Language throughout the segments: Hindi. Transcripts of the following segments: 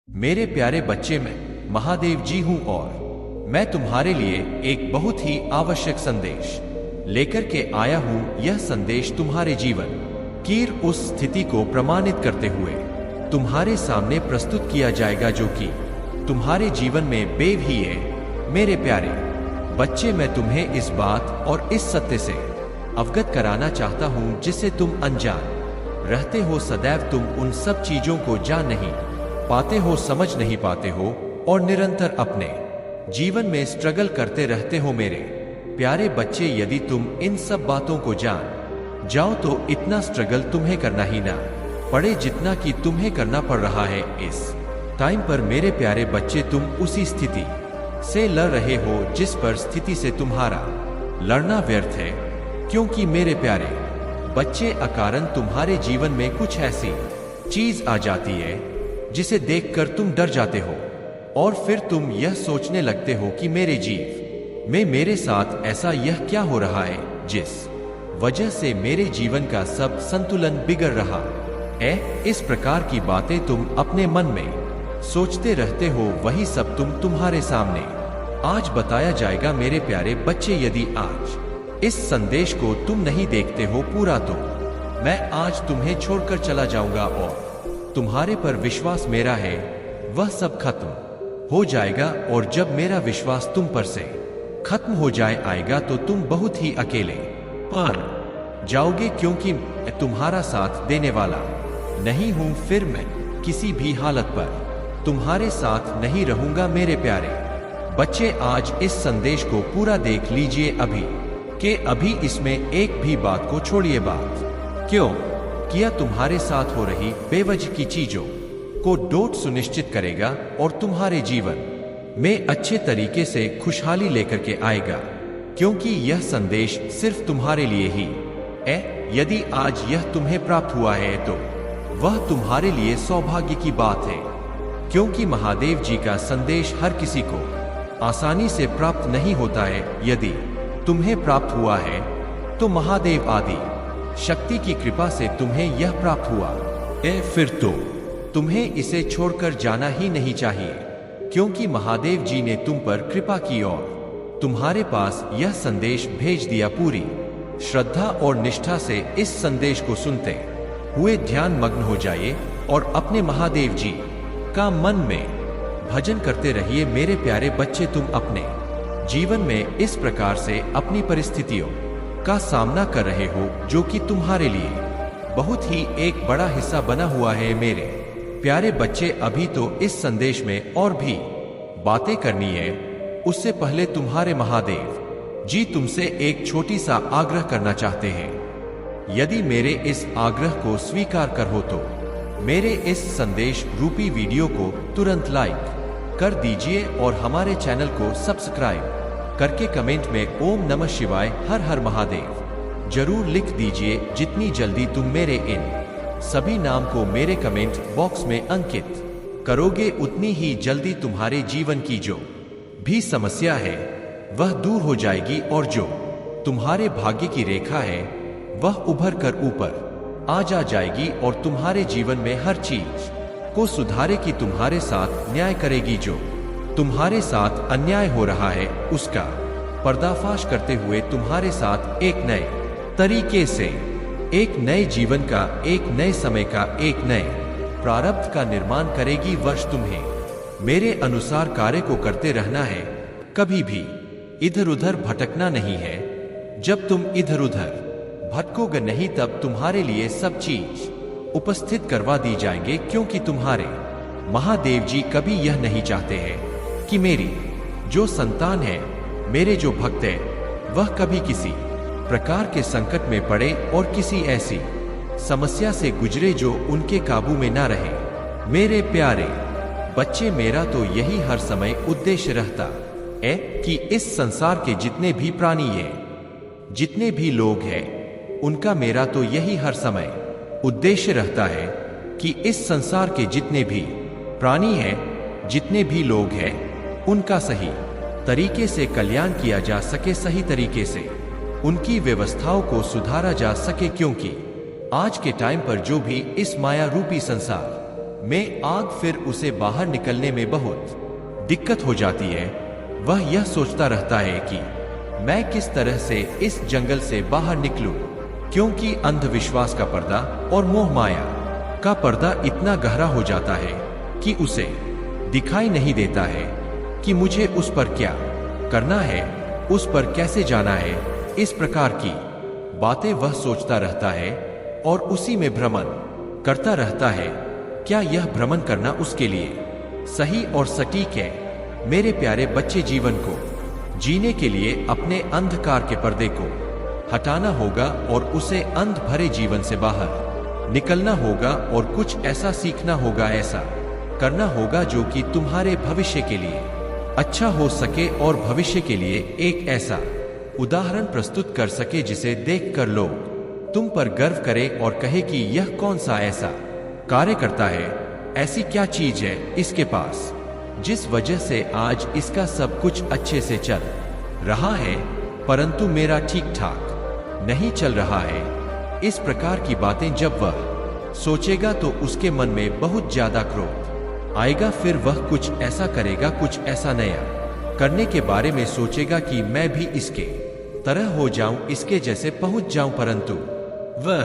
मेरे प्यारे बच्चे, मैं महादेव जी हूं और मैं तुम्हारे लिए एक बहुत ही आवश्यक संदेश लेकर के आया हूं। यह संदेश तुम्हारे जीवन की उस स्थिति को प्रमाणित करते हुए तुम्हारे सामने प्रस्तुत किया जाएगा जो कि तुम्हारे जीवन में बेवही है। मेरे प्यारे बच्चे, मैं तुम्हें इस बात और इस सत्य से अवगत कराना चाहता हूं जिससे तुम अनजान रहते हो। सदैव तुम उन सब चीजों को जान नहीं पाते हो, समझ नहीं पाते हो और निरंतर अपने जीवन में स्ट्रगल करते रहते हो। मेरे प्यारे बच्चे, यदि तुम इन सब बातों को जान जाओ तो इतना स्ट्रगल तुम्हें करना ही ना पड़े जितना कि तुम्हें करना पड़ रहा है इस टाइम पर। मेरे प्यारे बच्चे, तुम उसी स्थिति से लड़ रहे हो जिस पर स्थिति से तुम्हारा लड़ना व्यर्थ है, क्योंकि मेरे प्यारे बच्चे, अकारण तुम्हारे जीवन में कुछ ऐसी चीज आ जाती है जिसे देखकर तुम डर जाते हो और फिर तुम यह सोचने लगते हो कि मेरे जीव में मेरे साथ ऐसा यह क्या हो रहा है जिस वजह से मेरे जीवन का सब संतुलन बिगड़ रहा है। इस प्रकार की बातें तुम अपने मन में सोचते रहते हो, वही सब तुम्हारे सामने आज बताया जाएगा। मेरे प्यारे बच्चे, यदि आज इस संदेश को तुम नहीं देखते हो पूरा तो मैं आज तुम्हें छोड़कर चला जाऊंगा और तुम्हारे पर विश्वास मेरा है वह सब खत्म हो जाएगा। और जब मेरा विश्वास तुम पर से खत्म हो आएगा तो तुम बहुत ही अकेले पार जाओगे, क्योंकि मैं तुम्हारा साथ देने वाला नहीं हूं। फिर मैं किसी भी हालत पर तुम्हारे साथ नहीं रहूंगा। मेरे प्यारे बच्चे, आज इस संदेश को पूरा देख लीजिए अभी के अभी। इसमें एक भी बात को छोड़िए। बात क्यों किया तुम्हारे साथ हो रही बेवजह की चीजों को डोट सुनिश्चित करेगा और तुम्हारे जीवन में अच्छे तरीके से खुशहाली लेकर के आएगा, क्योंकि यह संदेश सिर्फ तुम्हारे लिए ही है। यदि आज यह तुम्हें प्राप्त हुआ है तो वह तुम्हारे लिए सौभाग्य की बात है, क्योंकि महादेव जी का संदेश हर किसी को आसानी से प्राप्त नहीं होता है। यदि तुम्हें प्राप्त हुआ है तो महादेव आदि शक्ति की कृपा से तुम्हें यह प्राप्त हुआ है, फिर तो तुम्हें इसे छोड़कर जाना ही नहीं चाहिए, क्योंकि महादेव जी ने तुम पर कृपा की और तुम्हारे पास यह संदेश भेज दिया। पूरी श्रद्धा और निष्ठा से इस संदेश को सुनते हुए ध्यान मग्न हो जाइए और अपने महादेव जी का मन में भजन करते रहिए। मेरे प्यारे बच्चे, तुम अपने जीवन में इस प्रकार से अपनी परिस्थितियों का सामना कर रहे हो जो कि तुम्हारे लिए बहुत ही एक बड़ा हिस्सा बना हुआ है। मेरे प्यारे बच्चे, अभी तो इस संदेश में और भी बातें करनी है, उससे पहले तुम्हारे महादेव जी तुमसे एक छोटी सा आग्रह करना चाहते हैं। यदि मेरे इस आग्रह को स्वीकार कर हो तो मेरे इस संदेश रूपी वीडियो को तुरंत लाइक कर दीजिए और हमारे चैनल को सब्सक्राइब करके कमेंट में ओम नमः शिवाय हर हर महादेव जरूर लिख दीजिए। जितनी जल्दी तुम मेरे इन सभी नाम को मेरे कमेंट बॉक्स में अंकित करोगे, उतनी ही जल्दी तुम्हारे जीवन की जो भी समस्या है वह दूर हो जाएगी और जो तुम्हारे भाग्य की रेखा है वह उभर कर ऊपर आ जाएगी और तुम्हारे जीवन में हर चीज को सुधारे की तुम्हारे साथ न्याय करेगी। जो तुम्हारे साथ अन्याय हो रहा है उसका पर्दाफाश करते हुए तुम्हारे साथ एक नए तरीके से, एक नए जीवन का, एक नए समय का, एक नए प्रारब्ध का निर्माण करेगी। वर्ष तुम्हें मेरे अनुसार कार्य को करते रहना है, कभी भी इधर उधर भटकना नहीं है। जब तुम इधर उधर भटकोगे नहीं तब तुम्हारे लिए सब चीज उपस्थित करवा दी जाएंगे, क्योंकि तुम्हारे महादेव जी कभी यह नहीं चाहते हैं कि मेरी जो संतान है, मेरे जो भक्त है, वह कभी किसी प्रकार के संकट में पड़े और किसी ऐसी समस्या से गुजरे जो उनके काबू में ना रहे। मेरे प्यारे बच्चे, मेरा तो यही हर समय उद्देश्य रहता है कि इस संसार के जितने भी प्राणी हैं, जितने भी लोग हैं, उनका मेरा तो यही हर समय उद्देश्य रहता है कि इस संसार के जितने भी प्राणी हैं, जितने भी लोग हैं, उनका सही तरीके से कल्याण किया जा सके, सही तरीके से उनकी व्यवस्थाओं को सुधारा जा सके, क्योंकि आज के टाइम पर जो भी इस माया रूपी संसार में आग, फिर उसे बाहर निकलने में बहुत दिक्कत हो जाती है। वह यह सोचता रहता है कि मैं किस तरह से इस जंगल से बाहर निकलूं, क्योंकि अंधविश्वास का पर्दा और मोह माया का पर्दा इतना गहरा हो जाता है कि उसे दिखाई नहीं देता है कि मुझे उस पर क्या करना है, उस पर कैसे जाना है। इस प्रकार की बातें वह सोचता रहता है और उसी में भ्रमण करता रहता है। क्या यह भ्रमण करना उसके लिए सही और सटीक है? मेरे प्यारे बच्चे, जीवन को जीने के लिए अपने अंधकार के पर्दे को हटाना होगा और उसे अंध भरे जीवन से बाहर निकलना होगा और कुछ ऐसा सीखना होगा, ऐसा करना होगा जो कि तुम्हारे भविष्य के लिए अच्छा हो सके और भविष्य के लिए एक ऐसा उदाहरण प्रस्तुत कर सके जिसे देखकर लोग तुम पर गर्व करें और कहे कि यह कौन सा ऐसा कार्य करता है, ऐसी क्या चीज है इसके पास जिस वजह से आज इसका सब कुछ अच्छे से चल रहा है, परंतु मेरा ठीक ठाक नहीं चल रहा है। इस प्रकार की बातें जब वह सोचेगा तो उसके मन में बहुत ज्यादा क्रोध आएगा। फिर वह कुछ ऐसा करेगा, कुछ ऐसा नया करने के बारे में सोचेगा कि मैं भी इसके तरह हो जाऊं, इसके जैसे पहुंच जाऊं, परंतु वह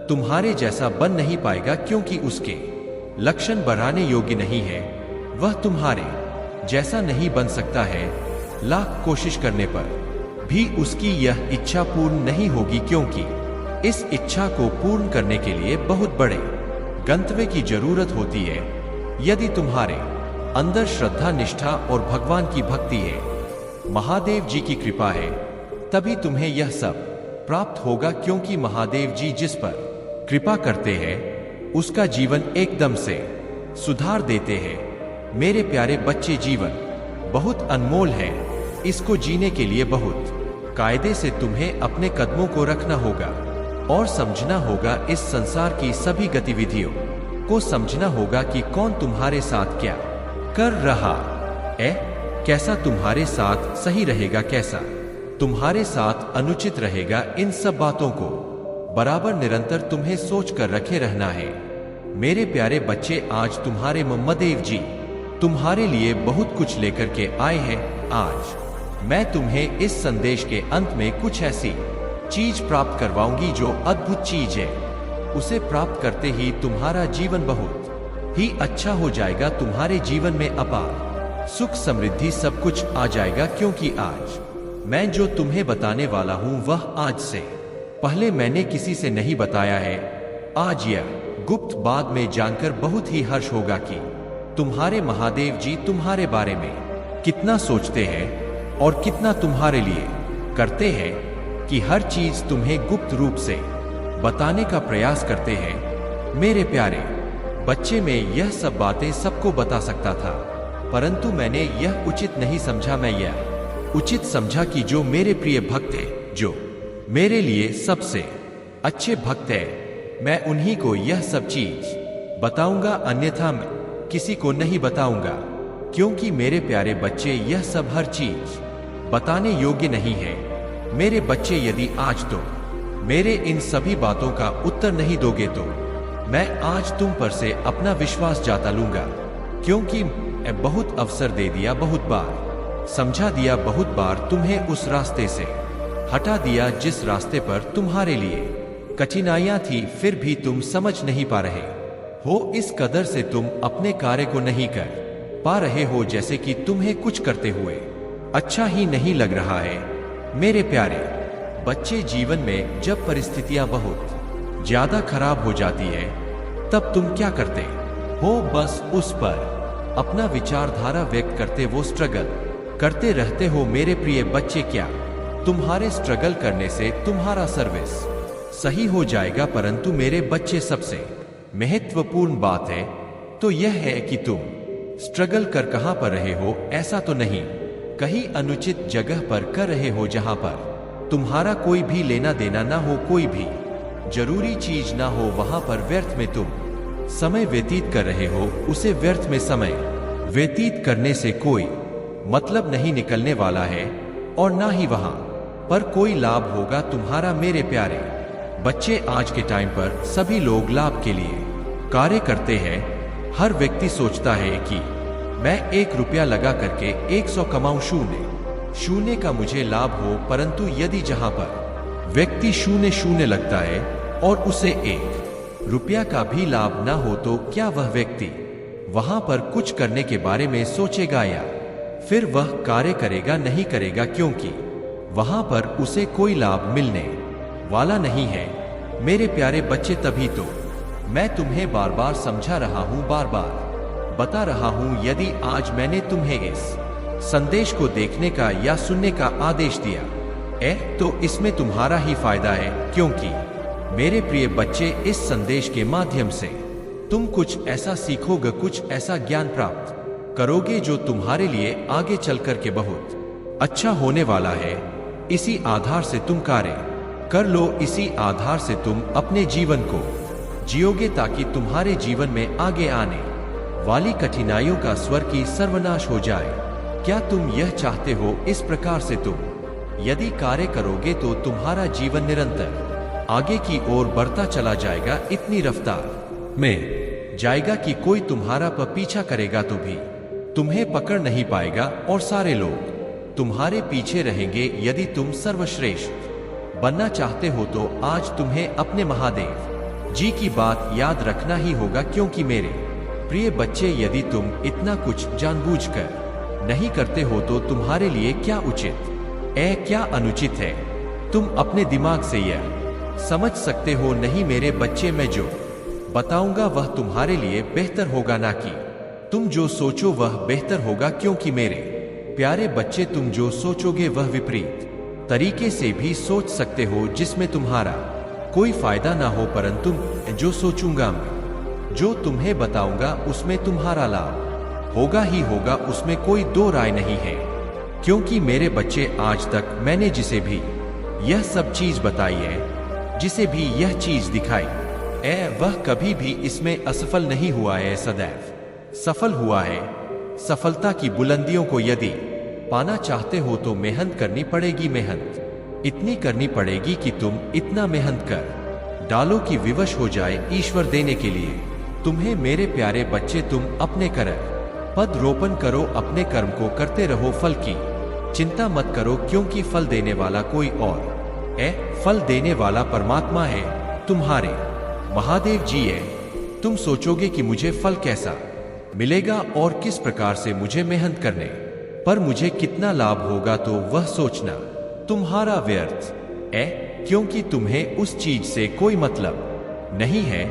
तुम्हारे जैसा बन नहीं पाएगा क्योंकि उसके लक्षण बढ़ाने योग्य नहीं है। वह तुम्हारे जैसा नहीं बन सकता है। लाख कोशिश करने पर भी उसकी यह इच्छा पूर्ण नहीं होगी, क्योंकि इस इच्छा को पूर्ण करने के लिए बहुत बड़े गंतव्य की जरूरत होती है। यदि तुम्हारे अंदर श्रद्धा, निष्ठा और भगवान की भक्ति है, महादेव जी की कृपा है, तभी तुम्हें यह सब प्राप्त होगा। क्योंकि महादेव जी जिस पर कृपा करते हैं उसका जीवन एकदम से सुधार देते हैं। मेरे प्यारे बच्चे, जीवन बहुत अनमोल है। इसको जीने के लिए बहुत कायदे से तुम्हें अपने कदमों को रखना होगा और समझना होगा। इस संसार की सभी गतिविधियों को समझना होगा कि कौन तुम्हारे साथ क्या कर रहा है, कैसा तुम्हारे साथ सही रहेगा, कैसा तुम्हारे साथ अनुचित रहेगा। इन सब बातों को बराबर निरंतर तुम्हें सोच कर रखे रहना है। मेरे प्यारे बच्चे, आज तुम्हारे महादेव जी तुम्हारे लिए बहुत कुछ लेकर के आए हैं। आज मैं तुम्हें इस संदेश के अंत में कुछ ऐसी चीज प्राप्त करवाऊंगी जो अद्भुत चीज है। उसे प्राप्त करते ही तुम्हारा जीवन बहुत ही अच्छा हो जाएगा। तुम्हारे जीवन में अपार सुख, समृद्धि सब कुछ आ जाएगा। क्योंकि आज मैं जो तुम्हें बताने वाला हूं वह आज से पहले मैंने किसी से नहीं बताया है। आज यह गुप्त बात में जानकर बहुत ही हर्ष होगा कि तुम्हारे महादेव जी तुम्हारे बारे में कितना सोचते हैं और कितना तुम्हारे लिए करते हैं कि हर चीज तुम्हें गुप्त रूप से बताने का प्रयास करते हैं। मेरे प्यारे बच्चे, में यह सब बातें सबको बता सकता था, परंतु मैंने यह उचित नहीं समझा। मैं यह उचित समझा कि जो मेरे प्रिय भक्त है, जो मेरे लिए सबसे अच्छे भक्त है, मैं उन्हीं को यह सब चीज बताऊंगा, अन्यथा मैं किसी को नहीं बताऊंगा। क्योंकि मेरे प्यारे बच्चे, यह सब हर चीज बताने योग्य नहीं है। मेरे बच्चे, यदि आज तुम मेरे इन सभी बातों का उत्तर नहीं दोगे तो मैं आज तुम पर से अपना विश्वास जाता लूंगा। क्योंकि मैं बहुत अवसर दे दिया, बहुत बार समझा दिया, बहुत बार तुम्हें उस रास्ते से हटा दिया जिस रास्ते पर तुम्हारे लिए कठिनाइयां थी, फिर भी तुम समझ नहीं पा रहे हो। इस कदर से तुम अपने कार्य को नहीं कर पा रहे हो, जैसे कि तुम्हें कुछ करते हुए अच्छा ही नहीं लग रहा है। मेरे प्यारे बच्चे, जीवन में जब परिस्थितियां बहुत ज्यादा खराब हो जाती है तब तुम क्या करते हो? बस उस पर अपना विचारधारा व्यक्त करते, वो स्ट्रगल करते रहते हो। मेरे प्रिय बच्चे, क्या तुम्हारे स्ट्रगल करने से तुम्हारा सर्विस सही हो जाएगा? परंतु मेरे बच्चे, सबसे महत्वपूर्ण बात है तो यह है कि तुम स्ट्रगल कर कहां पर रहे हो। ऐसा तो नहीं कहीं अनुचित जगह पर कर रहे हो जहां पर तुम्हारा कोई भी लेना देना ना हो, कोई भी जरूरी चीज ना हो, वहां पर व्यर्थ में तुम समय व्यतीत कर रहे हो। उसे व्यर्थ में समय व्यतीत करने से कोई मतलब नहीं निकलने वाला है और ना ही वहां पर कोई लाभ होगा तुम्हारा। मेरे प्यारे बच्चे, आज के टाइम पर सभी लोग लाभ के लिए कार्य करते हैं। हर व्यक्ति सोचता है कि मैं 1 रुपया लगा करके 100 कमाऊं, शून्य का मुझे लाभ हो। परंतु यदि जहां पर व्यक्ति शून्य लगता है और उसे 1 रुपया का भी लाभ ना हो, तो क्या वह व्यक्ति वहां पर कुछ करने के बारे में सोचेगा या फिर वह कार्य करेगा? नहीं करेगा, क्योंकि वहां पर उसे कोई लाभ मिलने वाला नहीं है। मेरे प्यारे बच्चे, तभी तो मैं तुम्हें बार बार समझा रहा हूं, बार बार बता रहा हूं। यदि आज मैंने तुम्हें इस संदेश को देखने का या सुनने का आदेश दिया तो इसमें तुम्हारा ही फायदा है, क्योंकि मेरे प्रिय बच्चे, इस संदेश के माध्यम से तुम कुछ ऐसा सीखोगे, कुछ ऐसा ज्ञान प्राप्त करोगे जो तुम्हारे लिए आगे चलकर के बहुत अच्छा होने वाला है। इसी आधार से तुम कार्य कर लो, इसी आधार से तुम अपने जीवन को जियोगे, ताकि तुम्हारे जीवन में आगे आने वाली कठिनाइयों का स्वर की सर्वनाश हो जाए। क्या तुम यह चाहते हो? इस प्रकार से तुम यदि कार्य करोगे तो तुम्हारा जीवन निरंतर आगे की ओर बढ़ता चला जाएगा, इतनी रफ्तार में जाएगा कि कोई तुम्हारा पीछा करेगा तो भी तुम्हें पकड़ नहीं पाएगा और सारे लोग तुम्हारे पीछे रहेंगे। यदि तुम सर्वश्रेष्ठ बनना चाहते हो तो आज तुम्हें अपने महादेव जी की बात याद रखना ही होगा, क्योंकि मेरे प्रिय बच्चे, यदि तुम इतना कुछ जानबूझकर नहीं करते हो तो तुम्हारे लिए क्या उचित क्या अनुचित है, तुम अपने दिमाग से यह समझ सकते हो? नहीं मेरे बच्चे, मैं जो बताऊंगा वह तुम्हारे लिए बेहतर होगा, ना कि तुम जो सोचो वह बेहतर होगा। क्योंकि मेरे प्यारे बच्चे, तुम जो सोचोगे वह विपरीत तरीके से भी सोच सकते हो, जिसमें तुम्हारा कोई फायदा ना हो। परंतु जो सोचूंगा मैं, जो तुम्हें बताऊंगा, उसमें तुम्हारा लाभ होगा ही होगा, उसमें कोई दो राय नहीं है। क्योंकि मेरे बच्चे, आज तक मैंने जिसे भी यह सब चीज बताई है, जिसे भी यह चीज दिखाई वह कभी भी इसमें असफल नहीं हुआ है, सदैव सफल हुआ है। सफलता की बुलंदियों को यदि पाना चाहते हो तो मेहनत करनी पड़ेगी। मेहनत इतनी करनी पड़ेगी कि तुम इतना मेहनत कर डालो कि विवश हो जाए ईश्वर देने के लिए तुम्हें। मेरे प्यारे बच्चे, तुम अपने कर्म पद रोपण करो, अपने कर्म को करते रहो, फल की चिंता मत करो, क्योंकि फल देने वाला कोई और फल देने वाला परमात्मा है, तुम्हारे महादेव जी है। तुम सोचोगे कि मुझे फल कैसा मिलेगा और किस प्रकार से मुझे मेहनत करने पर मुझे कितना लाभ होगा, तो वह सोचना तुम्हारा व्यर्थ क्योंकि तुम्हें उस चीज से कोई मतलब नहीं है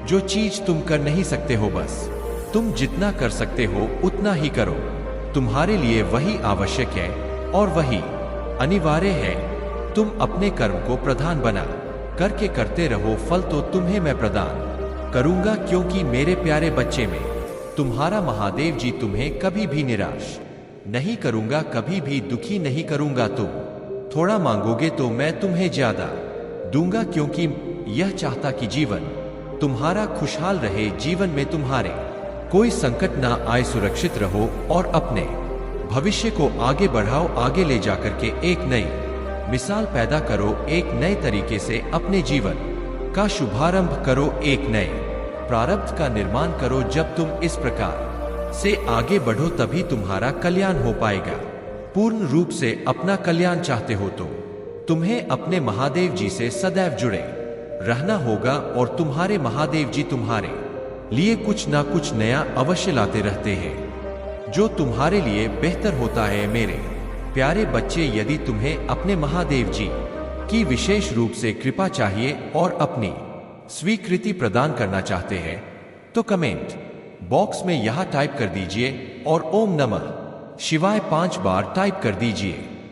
जो चीज तुम कर नहीं सकते हो। बस तुम जितना कर सकते हो उतना ही करो। तुम्हारे लिए वही आवश्यक है और वही अनिवार्य है। तुम अपने कर्म को प्रधान बना करके करते रहो, फल तो तुम्हें मैं प्रदान करूंगा। क्योंकि मेरे प्यारे बच्चे, में तुम्हारा महादेव जी तुम्हें कभी भी निराश नहीं करूंगा, कभी भी दुखी नहीं करूंगा। तुम थोड़ा मांगोगे तो मैं तुम्हें ज्यादा दूंगा, क्योंकि यह चाहता कि जीवन तुम्हारा खुशहाल रहे, जीवन में तुम्हारे कोई संकट ना आए, सुरक्षित रहो और अपने भविष्य को आगे बढ़ाओ। आगे ले जाकर के एक नई मिसाल पैदा करो, एक नए तरीके से अपने जीवन का शुभारंभ करो, एक नए प्रारब्ध का निर्माण करो। जब तुम इस प्रकार से आगे बढ़ो तभी तुम्हारा कल्याण हो पाएगा। पूर्ण रूप से अपना कल्याण चाहते हो तो तुम्हें अपने महादेव जी से सदैव जुड़े रहना होगा और तुम्हारे महादेव जी तुम्हारे लिए कुछ ना कुछ नया अवश्य लाते रहते हैं, जो तुम्हारे लिए बेहतर होता है। मेरे प्यारे बच्चे, यदि तुम्हें अपने महादेव जी की विशेष रूप से कृपा चाहिए और अपनी स्वीकृति प्रदान करना चाहते हैं तो कमेंट बॉक्स में यहां टाइप कर दीजिए और ओम नमः शिवाय 5 बार टाइप कर दीजिए।